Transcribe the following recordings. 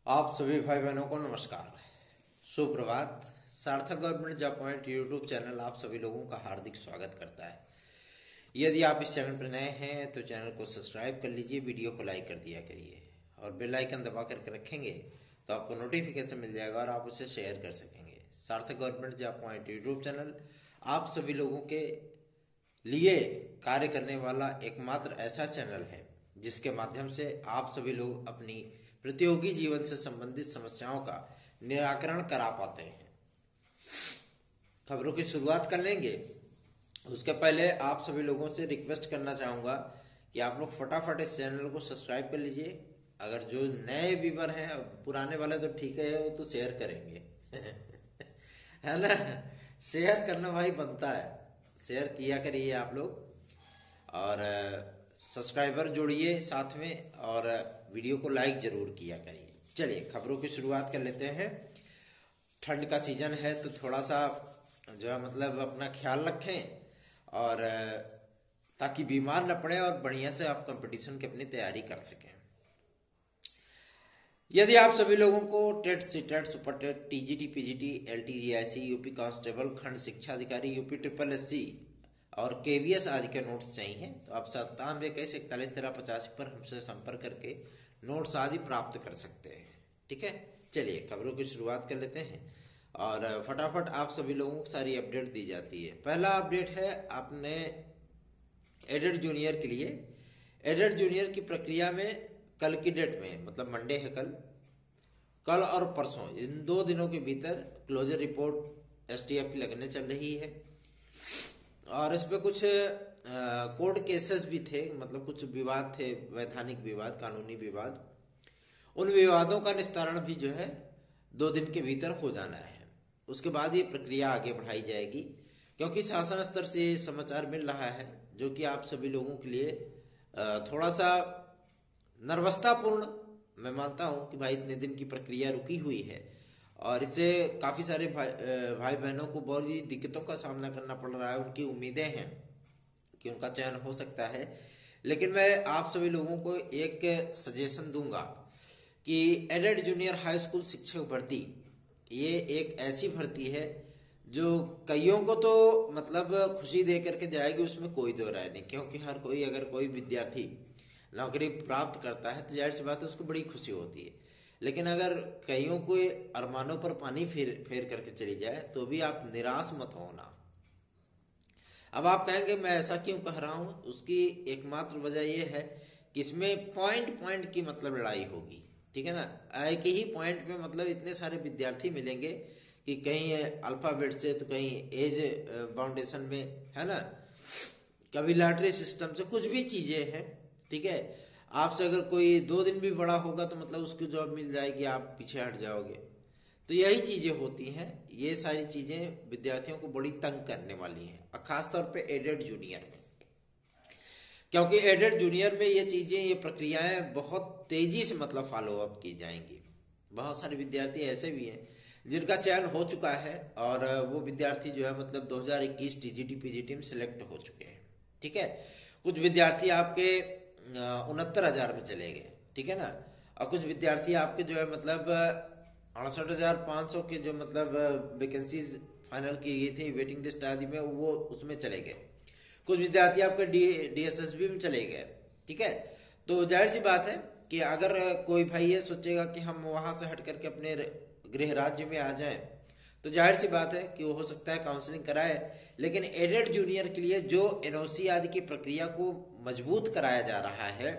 आप सभी भाई बहनों को नमस्कार, सुप्रभात। सार्थक government job point YouTube channel आप सभी लोगों का हार्दिक स्वागत करता है। यदि आप इस चैनल पर नए हैं तो चैनल को सब्सक्राइब कर लीजिए, वीडियो को लाइक कर दिया करिए और बेल आइकन दबा करके रखेंगे तो आपको नोटिफिकेशन मिल जाएगा और आप उसे शेयर कर सकेंगे। सार्थक government job point YouTube channel आप सभी लोगों के लिए कार्य करने वाला एकमात्र ऐसा चैनल है जिसके माध्यम से आप सभी लोग अपनी प्रतियोगी जीवन से संबंधित समस्याओं का निराकरण करा पाते हैं। खबरों की शुरुआत कर लेंगे। उसके पहले आप सभी लोगों से रिक्वेस्ट करना चाहूंगा कि आप लोग फटाफट इस चैनल को सब्सक्राइब कर लीजिए। अगर जो नए व्यूवर हैं, पुराने वाले तो ठीक है, वो तो शेयर करेंगे है ना। शेयर करना भाई बनता है, शेयर किया करिए आप लोग और सब्सक्राइबर जोड़िए साथ में और वीडियो को लाइक जरूर किया करिए। चलिए खबरों की शुरुआत कर लेते हैं। ठंड का सीजन है तो थोड़ा सा जो है मतलब अपना ख्याल रखें और ताकि बीमार न पड़े और बढ़िया से आप कंपटीशन की अपनी तैयारी कर सकें। यदि आप सभी लोगों को TET, CTET, super TET, TGT, PGT, LT GIC, UP constable, खंड शिक्षा अधिकारी, यूपी ट्रिपल एससी और केवीएस आदि के नोट्स चाहिए तो आप 9721411385 पर हमसे संपर्क करके नोट्स आदि प्राप्त कर सकते हैं। ठीक है, चलिए खबरों की शुरुआत कर लेते हैं और फटाफट आप सभी लोगों को सारी अपडेट दी जाती है। पहला अपडेट है आपने एडेड जूनियर के लिए। एडेड जूनियर की प्रक्रिया में कल की डेट में, मतलब मंडे है कल और परसों, इन 2 दिनों के भीतर क्लोजर रिपोर्ट एसटीएफ की लगने चल रही है और इस पे कुछ कोर्ट केसेस भी थे, मतलब कुछ विवाद थे, वैधानिक विवाद, कानूनी विवाद। उन विवादों का निस्तारण भी जो है 2 दिन के भीतर हो जाना है। उसके बाद ये प्रक्रिया आगे बढ़ाई जाएगी क्योंकि शासन स्तर से समाचार मिल रहा है जो कि आप सभी लोगों के लिए थोड़ा सा नर्वसतापूर्ण मैं मानता हूं कि भाई इतने दिन की प्रक्रिया रुकी हुई है और इससे काफ़ी सारे भाई बहनों को बहुत ही दिक्कतों का सामना करना पड़ रहा है। उनकी उम्मीदें हैं कि उनका चयन हो सकता है, लेकिन मैं आप सभी लोगों को एक सजेशन दूंगा कि एडेड जूनियर हाई स्कूल शिक्षक भर्ती ये एक ऐसी भर्ती है जो कईयों को तो मतलब खुशी दे करके जाएगी, उसमें कोई दो राय नहीं। क्योंकि हर कोई, अगर कोई विद्यार्थी नौकरी प्राप्त करता है तो जाहिर सी बात है उसको बड़ी खुशी होती है, लेकिन अगर कईयों को अरमानों पर पानी फेर करके चली जाए तो भी आप निराश मत होना। अब आप कहेंगे मैं ऐसा क्यों कह रहा हूं, उसकी एकमात्र वजह यह है कि इसमें पॉइंट की मतलब लड़ाई होगी। ठीक है ना, एक ही पॉइंट पे मतलब इतने सारे विद्यार्थी मिलेंगे कि कहीं अल्फाबेट से तो कहीं एज फाउंडेशन में, है ना, कभी लॉटरी सिस्टम से, कुछ भी चीजें हैं। ठीक है, आपसे अगर कोई 2 दिन भी बड़ा होगा तो मतलब उसकी जॉब मिल जाएगी, आप पीछे हट जाओगे। तो यही चीजें होती हैं, ये सारी चीजें विद्यार्थियों को बड़ी तंग करने वाली हैं, खासतौर पे एडेड जूनियर में। क्योंकि एडेड जूनियर में ये चीजें, ये प्रक्रियाएं बहुत तेजी से मतलब फॉलो अप की जाएंगी। बहुत सारे विद्यार्थी ऐसे भी हैं जिनका चयन हो चुका है और वो विद्यार्थी जो है मतलब 2021 टीजीटी पीजीटी में सिलेक्ट हो चुके हैं। ठीक है, कुछ विद्यार्थी आपके 69,000 में चले गए, ठीक है ना, और कुछ विद्यार्थी आपके जो है मतलब 68,500 के जो मतलब वैकेंसीज फाइनल की गई थी वेटिंग लिस्ट आदि में, वो उसमें चले गए। कुछ विद्यार्थी आपके डीएसएसबी में चले गए। ठीक है, तो जाहिर सी बात है कि अगर कोई भाई ये सोचेगा कि हम वहां से हट करके अपने गृह राज्य में आ जाएं तो जाहिर सी बात है कि वो हो सकता है काउंसलिंग कराए, लेकिन एडेड जूनियर के लिए जो एनओसी आदि की प्रक्रिया को मजबूत कराया जा रहा है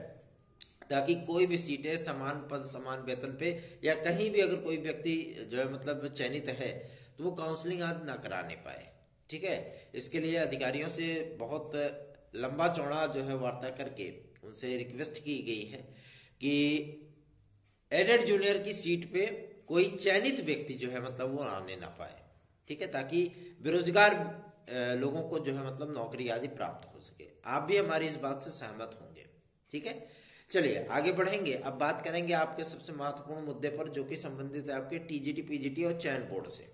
ताकि कोई भी सीटें समान पद समान वेतन पे या कहीं भी अगर कोई व्यक्ति जो है मतलब चयनित है तो वो काउंसलिंग आदि ना कराने पाए। ठीक है, इसके लिए अधिकारियों से बहुत लंबा चौड़ा जो है वार्ता करके उनसे रिक्वेस्ट की गई है कि एडेड जूनियर की सीट पे कोई चयनित व्यक्ति जो है मतलब वो आने ना पाए। ठीक है, ताकि बेरोजगार लोगों को जो है मतलब नौकरी आदि प्राप्त हो सके। आप भी हमारी इस बात से सहमत होंगे। ठीक है, चलिए आगे बढ़ेंगे। अब बात करेंगे आपके सबसे महत्वपूर्ण मुद्दे पर जो कि संबंधित है आपके टीजीटी पीजीटी और चयन बोर्ड से।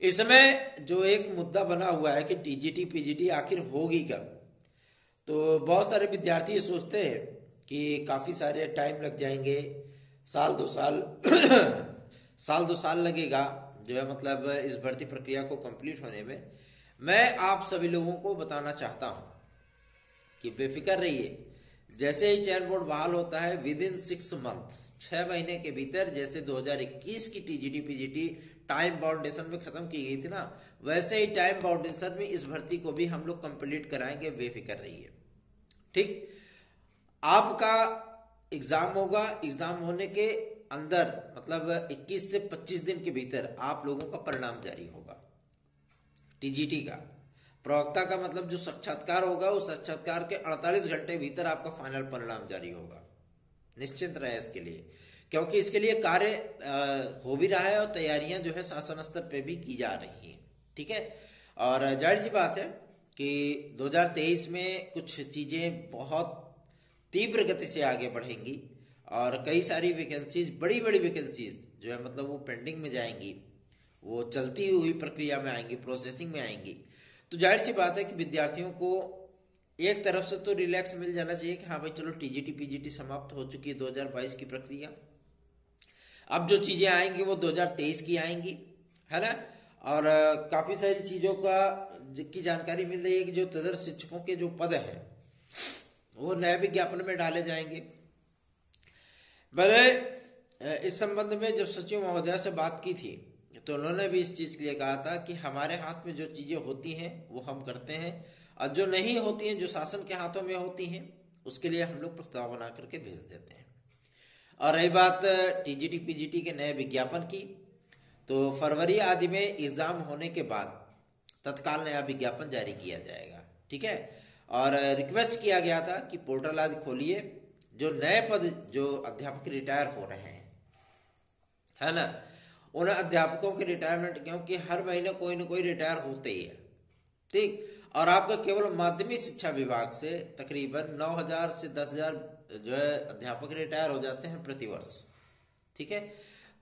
इस समय जो एक मुद्दा बना हुआ है कि टीजीटी पीजीटी आखिर होगी कब, तो बहुत सारे विद्यार्थी सोचते हैं कि काफी सारे टाइम लग जाएंगे, साल 2 साल साल 2 साल लगेगा जो है मतलब इस भर्ती प्रक्रिया को कंप्लीट होने में। मैं आप सभी लोगों को बताना चाहता हूं कि बेफिक्र रहिए, जैसे ही चयन बोर्ड बहाल होता है विद इन 6 मंथ, 6 महीने के भीतर, जैसे 2021 की टीजीटी पीजीटी टाइम बाउंडेशन में खत्म की गई थी ना, वैसे ही टाइम बाउंडेशन में इस भर्ती को भी हम लोग कंप्लीट कराएंगे, बेफिक्र रहिए। ठीक, आपका एग्जाम होगा, एग्जाम होने के अंदर मतलब 21 से 25 दिन के भीतर आप लोगों का परिणाम जारी होगा। टीजीटी का प्रवक्ता का मतलब जो साक्षात्कार होगा, उस साक्षात्कार के 48 घंटे भीतर आपका फाइनल परिणाम जारी होगा। निश्चिंत रहे इसके लिए, क्योंकि इसके लिए कार्य हो भी रहा है और तैयारियां जो है शासन स्तर पे भी की जा रही हैं। ठीक है, और जाहिर सी बात है कि 2023 में कुछ चीजें बहुत तीव्र गति से आगे बढ़ेंगी और कई सारी वैकेंसीज, बड़ी बड़ी वैकेंसीज जो है मतलब वो पेंडिंग में जाएंगी, वो चलती हुई प्रक्रिया में आएंगी, प्रोसेसिंग में आएंगी। तो जाहिर सी बात है कि विद्यार्थियों को एक तरफ से तो रिलैक्स मिल जाना चाहिए कि हाँ भाई चलो टीजीटी पीजीटी समाप्त हो चुकी है 2022 की प्रक्रिया, अब जो चीजें आएंगी वो 2023 की आएंगी, है ना। और काफी सारी चीजों की जानकारी मिल रही है कि जो तदर्थ शिक्षकों के जो पद हैं वो नए विज्ञापन में डाले जाएंगे। मैंने इस संबंध में जब सचिव महोदया से बात की थी तो उन्होंने भी इस चीज के लिए कहा था कि हमारे हाथ में जो चीजें होती हैं वो हम करते हैं, और जो नहीं होती हैं, जो शासन के हाथों में होती हैं, उसके लिए हम लोग प्रस्ताव बना करके भेज देते हैं। और रही बात टीजीटी पीजीटी के नए विज्ञापन की, तो फरवरी आदि में एग्जाम होने के बाद तत्काल नया विज्ञापन जारी किया जाएगा। ठीक है, और रिक्वेस्ट किया गया था कि पोर्टल आदि खोलिए, जो नए पद जो अध्यापक रिटायर हो रहे हैं, है ना, उन अध्यापकों के रिटायरमेंट, क्योंकि हर महीने कोई ना कोई रिटायर होते ही है। ठीक, और आपका केवल माध्यमिक शिक्षा विभाग से तकरीबन 9,000 से 10,000 जो है अध्यापक रिटायर हो जाते हैं प्रतिवर्ष। ठीक है,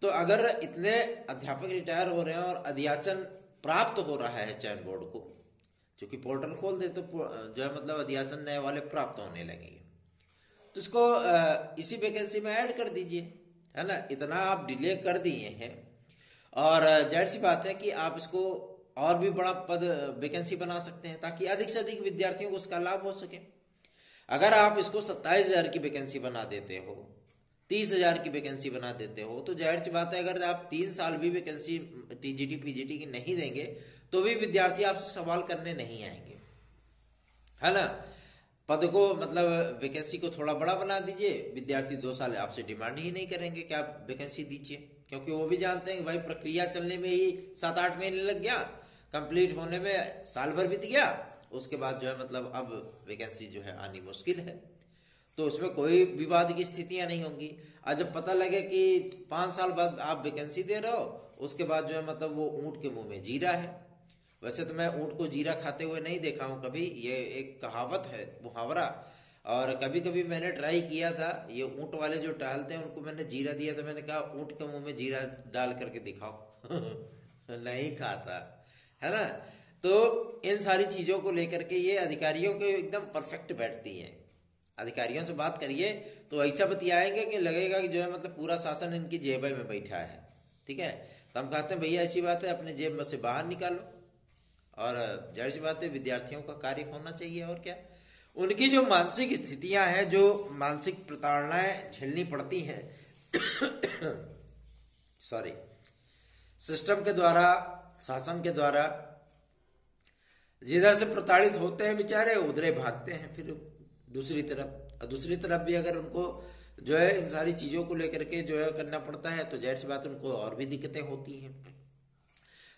तो अगर इतने अध्यापक रिटायर हो रहे हैं और अध्याचन प्राप्त हो रहा है चयन बोर्ड को, क्योंकि पोर्टल खोल दे तो जो है मतलब अध्याचन नए वाले प्राप्त होने लगेंगे, तो इसको इसी वैकेंसी में ऐड कर दीजिए, है ना। इतना आप डिले कर दिए हैं और जाहिर सी बात है कि आप इसको और भी बड़ा पद वैकेंसी बना सकते हैं ताकि अधिक से अधिक विद्यार्थियों को उसका लाभ हो सके। अगर आप इसको 27,000 की वैकेंसी बना देते हो, 30,000 की वैकेंसी बना देते हो, तो जाहिर सी बात है अगर आप 3 साल भी वैकेंसी टीजीटी पीजीटी की नहीं देंगे तो भी विद्यार्थी आपसे सवाल करने नहीं आएंगे, है ना। पद को मतलब वैकेंसी को थोड़ा बड़ा बना दीजिए, विद्यार्थी 2 साल आपसे डिमांड ही नहीं करेंगे कि आप वैकेंसी दीजिए, क्योंकि वो भी जानते हैं कि भाई प्रक्रिया चलने में ही 7-8 महीने लग गया, कंप्लीट होने में साल भर बीत गया, उसके बाद जो है मतलब अब वैकेंसी जो है आनी मुश्किल है, तो उसमें कोई विवाद की स्थितियां नहीं होंगी। और जब पता लगे कि 5 साल बाद आप वैकेंसी दे रहे हो, उसके बाद जो है मतलब वो ऊंट के मुंह में जीरा है। वैसे तो मैं ऊंट को जीरा खाते हुए नहीं देखा हूं कभी, ये एक कहावत है, मुहावरा, और कभी कभी मैंने ट्राई किया था, ये ऊंट वाले जो टहलते हैं उनको मैंने जीरा दिया, तो मैंने कहा ऊंट के मुंह में जीरा डाल करके दिखाओ नहीं खाता, है ना। तो इन सारी चीजों को लेकर के ये अधिकारियों के एकदम परफेक्ट बैठती है। अधिकारियों से बात करिए तो ऐसा बतियाएंगे कि लगेगा कि जो है मतलब पूरा शासन इनकी जेब में बैठा है। ठीक है, तो हम कहते हैं भैया ऐसी बात है, अपने जेब में से बाहर निकालो, और जाहिर सी बात है विद्यार्थियों का कार्य होना चाहिए। और क्या, उनकी जो मानसिक स्थितियां हैं, जो मानसिक प्रताड़नाएं झेलनी पड़ती हैं सॉरी, सिस्टम के द्वारा, शासन के द्वारा, जिधर से प्रताड़ित होते हैं बेचारे उधरे भागते हैं फिर दूसरी तरफ। और दूसरी तरफ भी अगर उनको जो है इन सारी चीजों को लेकर के जो है करना पड़ता है तो जाहिर सी बात उनको और भी दिक्कतें होती हैं।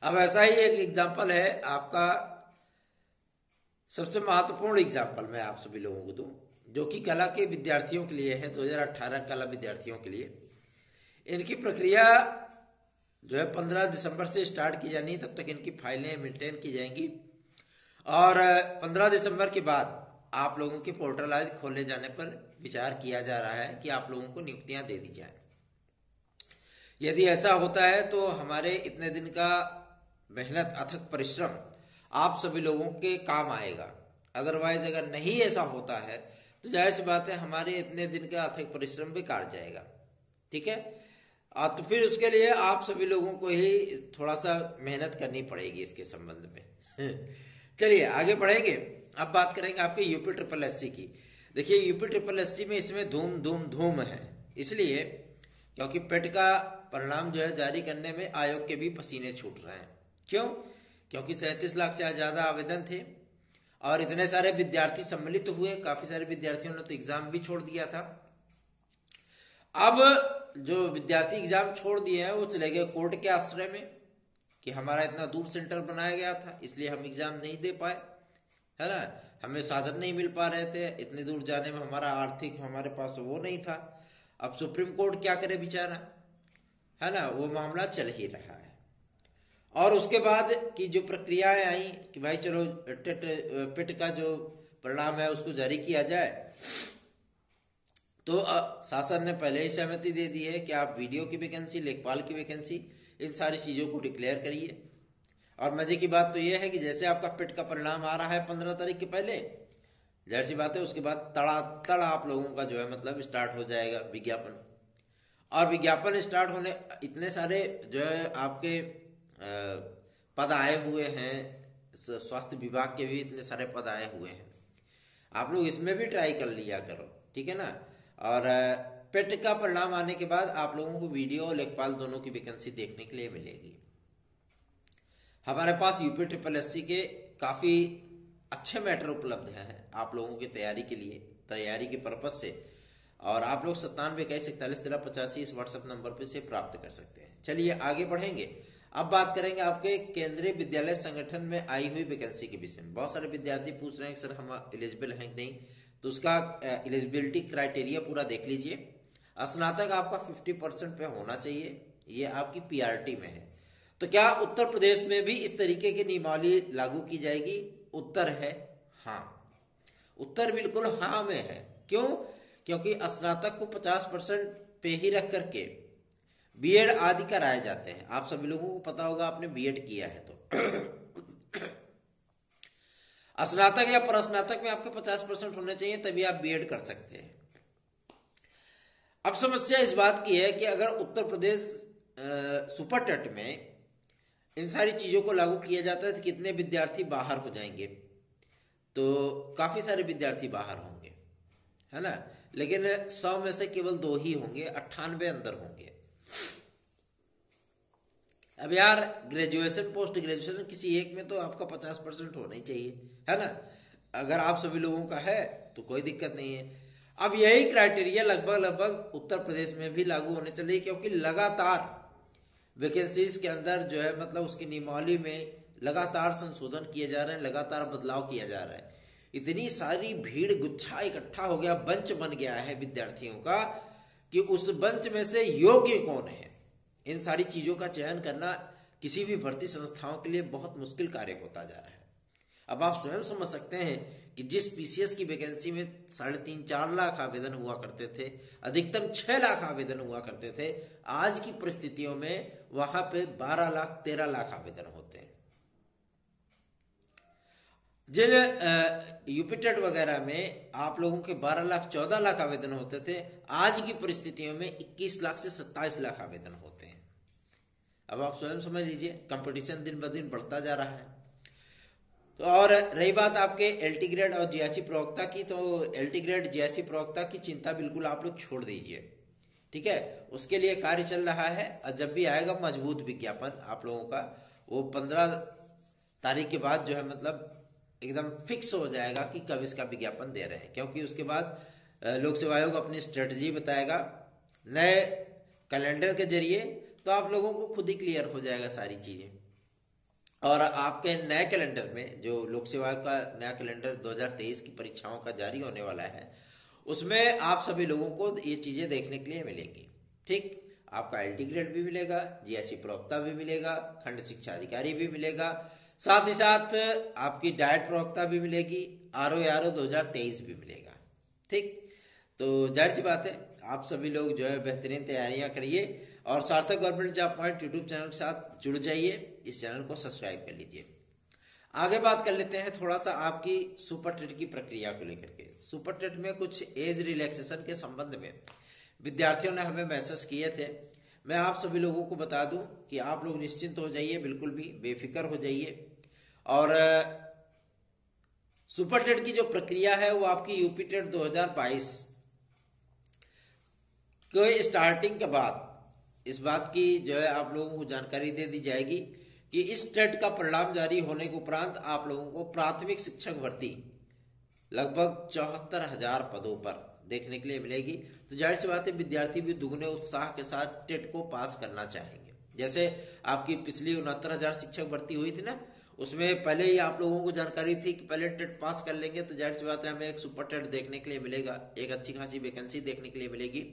अब ऐसा ही एक एग्जाम्पल है आपका, सबसे महत्वपूर्ण एग्जाम्पल मैं आप सभी लोगों को दूं, जो कि कला के विद्यार्थियों के लिए है, 2018 कला विद्यार्थियों के लिए। इनकी प्रक्रिया जो है 15 दिसंबर से स्टार्ट की जानी, तब तक इनकी फाइलें मेंटेन की जाएंगी, और 15 दिसंबर के बाद आप लोगों के पोर्टल आज खोले जाने पर विचार किया जा रहा है कि आप लोगों को नियुक्तियां दे दी जाए। यदि ऐसा होता है तो हमारे इतने दिन का मेहनत, अथक परिश्रम आप सभी लोगों के काम आएगा। अदरवाइज अगर नहीं ऐसा होता है तो जाहिर सी बात है हमारे इतने दिन का अथक परिश्रम बेकार जाएगा। ठीक है। तो फिर उसके लिए आप सभी लोगों को ही थोड़ा सा मेहनत करनी पड़ेगी इसके संबंध में। चलिए आगे बढ़ेंगे। अब बात करेंगे आपके यूपी ट्रिपल एससी की। देखिए यूपी ट्रिपल एससी में इसमें धूम धूम धूम है, इसलिए क्योंकि पेट का परिणाम जो है जारी करने में आयोग के भी पसीने छूट रहे हैं। क्यों? क्योंकि 37 लाख से ज्यादा आवेदन थे और इतने सारे विद्यार्थी सम्मिलित हुए, काफी सारे विद्यार्थियों ने तो एग्जाम भी छोड़ दिया था। अब जो विद्यार्थी एग्जाम छोड़ दिए हैं वो चले गए कोर्ट के आश्रय में कि हमारा इतना दूर सेंटर बनाया गया था इसलिए हम एग्जाम नहीं दे पाए, है ना, हमें साधन नहीं मिल पा रहे थे, इतने दूर जाने में हमारा आर्थिक हमारे पास वो नहीं था। अब सुप्रीम कोर्ट क्या करे बेचारा, है ना, वो मामला चल ही रहा है। और उसके बाद की जो प्रक्रियाएं आई कि भाई चलो पेट का जो परिणाम है उसको जारी किया जाए, तो शासन ने पहले ही सहमति दे दी है कि आप वीडियो की वैकेंसी, लेखपाल की वैकेंसी, इन सारी चीजों को डिक्लेयर करिए। और मजे की बात तो यह है कि जैसे आपका पेट का परिणाम आ रहा है 15 तारीख के पहले, जाहिर सी बात है उसके बाद तड़ातड़ आप लोगों का जो है मतलब स्टार्ट हो जाएगा विज्ञापन। और विज्ञापन स्टार्ट होने इतने सारे जो है आपके पद आए हुए हैं, स्वास्थ्य विभाग के भी इतने सारे पद आए हुए हैं, आप लोग इसमें भी ट्राई कर लिया करो, ठीक है ना। और पेट का परिणाम आने के बाद आप लोगों को वीडियो और लेखपाल दोनों की वैकेंसी देखने के लिए मिलेगी। हमारे पास यूपी ट्रिपल एससी के काफी अच्छे मैटर उपलब्ध हैं आप लोगों की तैयारी के लिए, तैयारी के पर्पज से, और आप लोग 9721411385 इस व्हाट्सएप नंबर पे से प्राप्त कर सकते हैं। चलिए आगे बढ़ेंगे। अब बात करेंगे आपके केंद्रीय विद्यालय संगठन में आई हुई वैकेंसी के विषय में। बहुत सारे विद्यार्थी पूछ रहे हैं सर हम एलिजिबल हैं कि नहीं, तो उसका एलिजिबिलिटी क्राइटेरिया पूरा देख लीजिए। स्नातक आपका 50% पे होना चाहिए, ये आपकी पीआरटी में है। तो क्या उत्तर प्रदेश में भी इस तरीके की नियमावली लागू की जाएगी? उत्तर है हाँ, उत्तर बिल्कुल हाँ में है। क्यों? क्योंकि स्नातक को 50% पे ही रख करके बीएड आदि कराए जाते हैं। आप सभी लोगों को पता होगा, आपने बीएड किया है तो स्नातक या प्रस्नातक में आपके 50% होने चाहिए, तभी आप बीएड कर सकते हैं। अब समस्या इस बात की है कि अगर उत्तर प्रदेश सुपर टेट में इन सारी चीजों को लागू किया जाता है तो कितने विद्यार्थी बाहर हो जाएंगे? तो काफी सारे विद्यार्थी बाहर होंगे, है ना, लेकिन 100 में से केवल 2 ही होंगे, 98 अंदर होंगे। अब यार ग्रेजुएशन पोस्ट ग्रेजुएशन किसी एक में तो आपका 50% होना ही चाहिए, है ना। अगर आप सभी लोगों का है तो कोई दिक्कत नहीं है। अब यही क्राइटेरिया लगभग उत्तर प्रदेश में भी लागू होने चाहिए, क्योंकि लगातार वैकेंसीज के अंदर जो है मतलब उसकी नियमावली में लगातार संशोधन किए जा रहे हैं, लगातार बदलाव किया जा रहा है। इतनी सारी भीड़ गुच्छा इकट्ठा हो गया, बंच बन गया है विद्यार्थियों का कि उस बंच में से योग्य कौन है, इन सारी चीजों का चयन करना किसी भी भर्ती संस्थाओं के लिए बहुत मुश्किल कार्य होता जा रहा है। अब आप स्वयं समझ सकते हैं कि जिस पीसीएस की वैकेंसी में 3.5-4 लाख आवेदन हुआ करते थे, अधिकतम 6 लाख आवेदन हुआ करते थे, आज की परिस्थितियों में वहां पे 12 लाख 13 लाख आवेदन होते हैं। जिन यूपी टेट वगैरह में आप लोगों के 12 लाख 14 लाख आवेदन होते थे, आज की परिस्थितियों में 21 लाख से 27 लाख आवेदन होते हैं। अब आप स्वयं समझ लीजिए, कंपटीशन दिन ब दिन बढ़ता जा रहा है। तो और रही बात आपके एलटी ग्रेड और जीआईसी प्रवक्ता की, तो एलटी ग्रेड जीआईसी प्रवक्ता की चिंता बिल्कुल आप लोग छोड़ दीजिए, ठीक है। उसके लिए कार्य चल रहा है और जब भी आएगा मजबूत विज्ञापन आप लोगों का, वो 15 तारीख के बाद जो है मतलब एकदम फिक्स हो जाएगा कि कब इसका विज्ञापन दे रहे हैं, क्योंकि उसके बाद लोक सेवा आयोग अपनी स्ट्रेटजी बताएगा नए कैलेंडर के जरिए, तो आप लोगों को खुद ही क्लियर हो जाएगा सारी चीजें। और आपके नए कैलेंडर में जो लोक सेवा का नया कैलेंडर 2023 की परीक्षाओं का जारी होने वाला है, उसमें आप सभी लोगों को ये चीजें देखने के लिए मिलेंगी, ठीक। आपका एलटी ग्रेड भी मिलेगा, जीआईसी प्रवक्ता भी मिलेगा, खंड शिक्षा अधिकारी भी मिलेगा, साथ ही साथ आपकी डाइट प्रवक्ता भी मिलेगी, आरओ 2023 भी मिलेगा, ठीक। तो जाहिर सी बात है आप सभी लोग जो है बेहतरीन तैयारियां करिए और सार्थक government job point YouTube channel के साथ जुड़ जाइए, इस चैनल को सब्सक्राइब कर लीजिए। आगे बात कर लेते हैं थोड़ा सा आपकी सुपर टेट की प्रक्रिया को लेकर के। सुपर टेट में कुछ एज रिलैक्सेशन के संबंध में विद्यार्थियों ने हमें मैसेज किए थे। मैं आप सभी लोगों को बता दूं कि आप लोग निश्चिंत हो जाइए, बिल्कुल भी बेफिक्र हो जाइए। और सुपर टेट की जो प्रक्रिया है वो आपकी यूपी टेट 2022 के स्टार्टिंग के बाद इस बात की जो है आप लोगों को जानकारी दे दी जाएगी कि इस टेट का परिणाम जारी होने के उपरांत आप लोगों को प्राथमिक शिक्षक भर्ती लगभग 74,000 पदों पर देखने के लिए मिलेगी। तो जाहिर सी बात है विद्यार्थी भी दुगने उत्साह के साथ टेट को पास करना चाहेंगे। जैसे आपकी पिछली 69,000 शिक्षक भर्ती हुई थी ना, उसमें पहले ही आप लोगों को जानकारी थी कि पहले टेट पास कर लेंगे तो जाहिर सी बात है हमें एक सुपर टेट देखने के लिए मिलेगा, एक अच्छी खासी वैकेंसी देखने के लिए मिलेगी।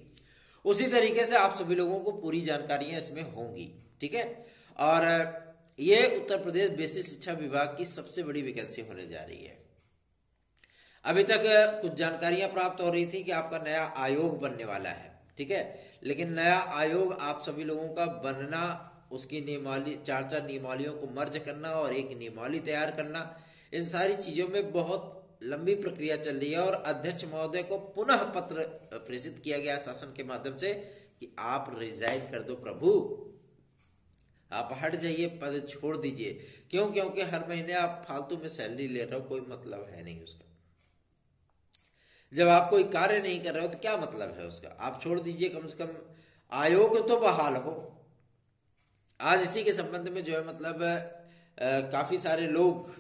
उसी तरीके से आप सभी लोगों को पूरी जानकारियां इसमें होंगी, ठीक है। और ये उत्तर प्रदेश बेसिक शिक्षा विभाग की सबसे बड़ी वैकेंसी होने जा रही है। अभी तक कुछ जानकारियां प्राप्त हो रही थी कि आपका नया आयोग बनने वाला है, ठीक है, लेकिन नया आयोग आप सभी लोगों का बनना, उसकी नियमावली 4 नियमावलियों को मर्ज करना और एक नियमावली तैयार करना, इन सारी चीजों में बहुत लंबी प्रक्रिया चल रही है। और अध्यक्ष महोदय को पुनः पत्र प्रेषित किया गया शासन के माध्यम से कि आप रिजाइन कर दो प्रभु, आप हट जाइए, पद छोड़ दीजिए। क्यों? क्योंकि हर महीने आप फालतू में सैलरी ले रहे हो, कोई मतलब है नहीं उसका। जब आप कोई कार्य नहीं कर रहे हो तो क्या मतलब है उसका? आप छोड़ दीजिए, कम से कम आयोग तो बहाल हो। आज इसी के संबंध में जो है मतलब काफी सारे लोग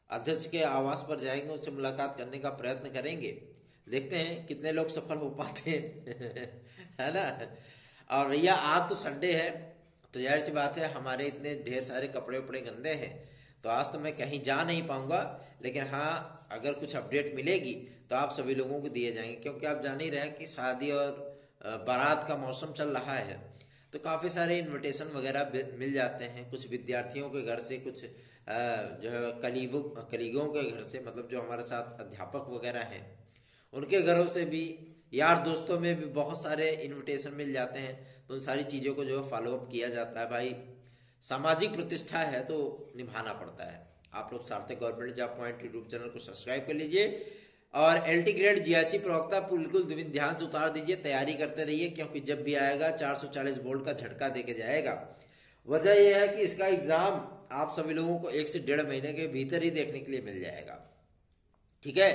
अध्यक्ष के आवास पर जाएंगे, उससे मुलाकात करने का प्रयत्न करेंगे, देखते हैं कितने लोग सफल हो पाते हैं है ना। और भैया आज तो संडे है, तो जाहिर सी बात है हमारे इतने ढेर सारे कपड़े उपड़े गंदे हैं, तो आज तो मैं कहीं जा नहीं पाऊंगा। लेकिन हाँ, अगर कुछ अपडेट मिलेगी तो आप सभी लोगों को दिए जाएंगे, क्योंकि आप जान ही रहे हैं कि शादी और बारात का मौसम चल रहा है, तो काफी सारे इनविटेशन वगैरह मिल जाते हैं। कुछ विद्यार्थियों के घर से, कुछ जो है कलीगों के घर से, मतलब जो हमारे साथ अध्यापक वगैरह हैं उनके घरों से भी, यार दोस्तों में भी बहुत सारे इनविटेशन मिल जाते हैं। तो उन सारी चीज़ों को जो है फॉलोअप किया जाता है। भाई सामाजिक प्रतिष्ठा है तो निभाना पड़ता है। आप लोग सार्थक government job point YouTube channel को सब्सक्राइब कर लीजिए और एलटी ग्रेड जीआईसी प्रवक्ता बिल्कुल ध्यान से उतार दीजिए, तैयारी करते रहिए, क्योंकि जब भी आएगा 440 वोल्ट का झटका देके जाएगा। वजह यह है कि इसका एग्जाम आप सभी लोगों को 1 से 1.5 महीने के भीतर ही देखने के लिए मिल जाएगा, ठीक है।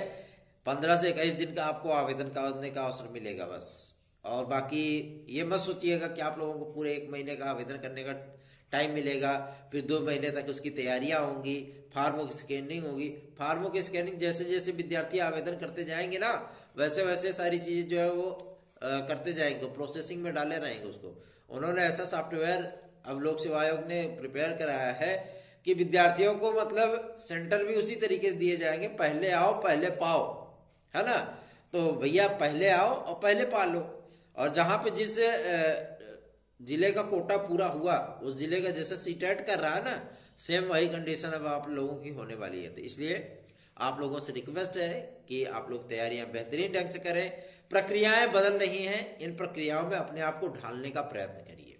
15 से 21 दिन का आपको आवेदन करने का अवसर मिलेगा बस। और बाकी ये मत सोचिएगा कि आप लोगों को पूरे 1 महीने का आवेदन करने का टाइम मिलेगा, फिर 2 महीने तक उसकी तैयारियां होंगी, फार्मों की स्कैनिंग होगी। फार्मों की स्कैनिंग जैसे जैसे विद्यार्थी आवेदन करते जाएंगे ना, वैसे वैसे सारी चीजें जो है वो करते जाएंगे, प्रोसेसिंग में डाले रहेंगे उसको। उन्होंने ऐसा सॉफ्टवेयर अब लोक सेवा आयोग ने प्रिपेयर कराया है कि विद्यार्थियों को मतलब सेंटर भी उसी तरीके से दिए जाएंगे, पहले आओ पहले पाओ, है ना। तो भैया पहले आओ और पहले पा लो, और जहां पे जिस जिले का कोटा पूरा हुआ, उस जिले का जैसे सीटेट कर रहा है ना, सेम वही कंडीशन अब आप लोगों की होने वाली है। तो इसलिए आप लोगों से रिक्वेस्ट है कि आप लोग तैयारियां बेहतरीन ढंग से करें। प्रक्रियाएं बदल रही हैं, इन प्रक्रियाओं में अपने आप को ढालने का प्रयत्न करिए।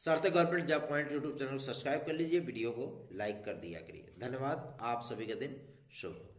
सार्थक government job point YouTube channel को सब्सक्राइब कर लीजिए, वीडियो को लाइक कर दिया करिए। धन्यवाद, आप सभी का दिन शुभ।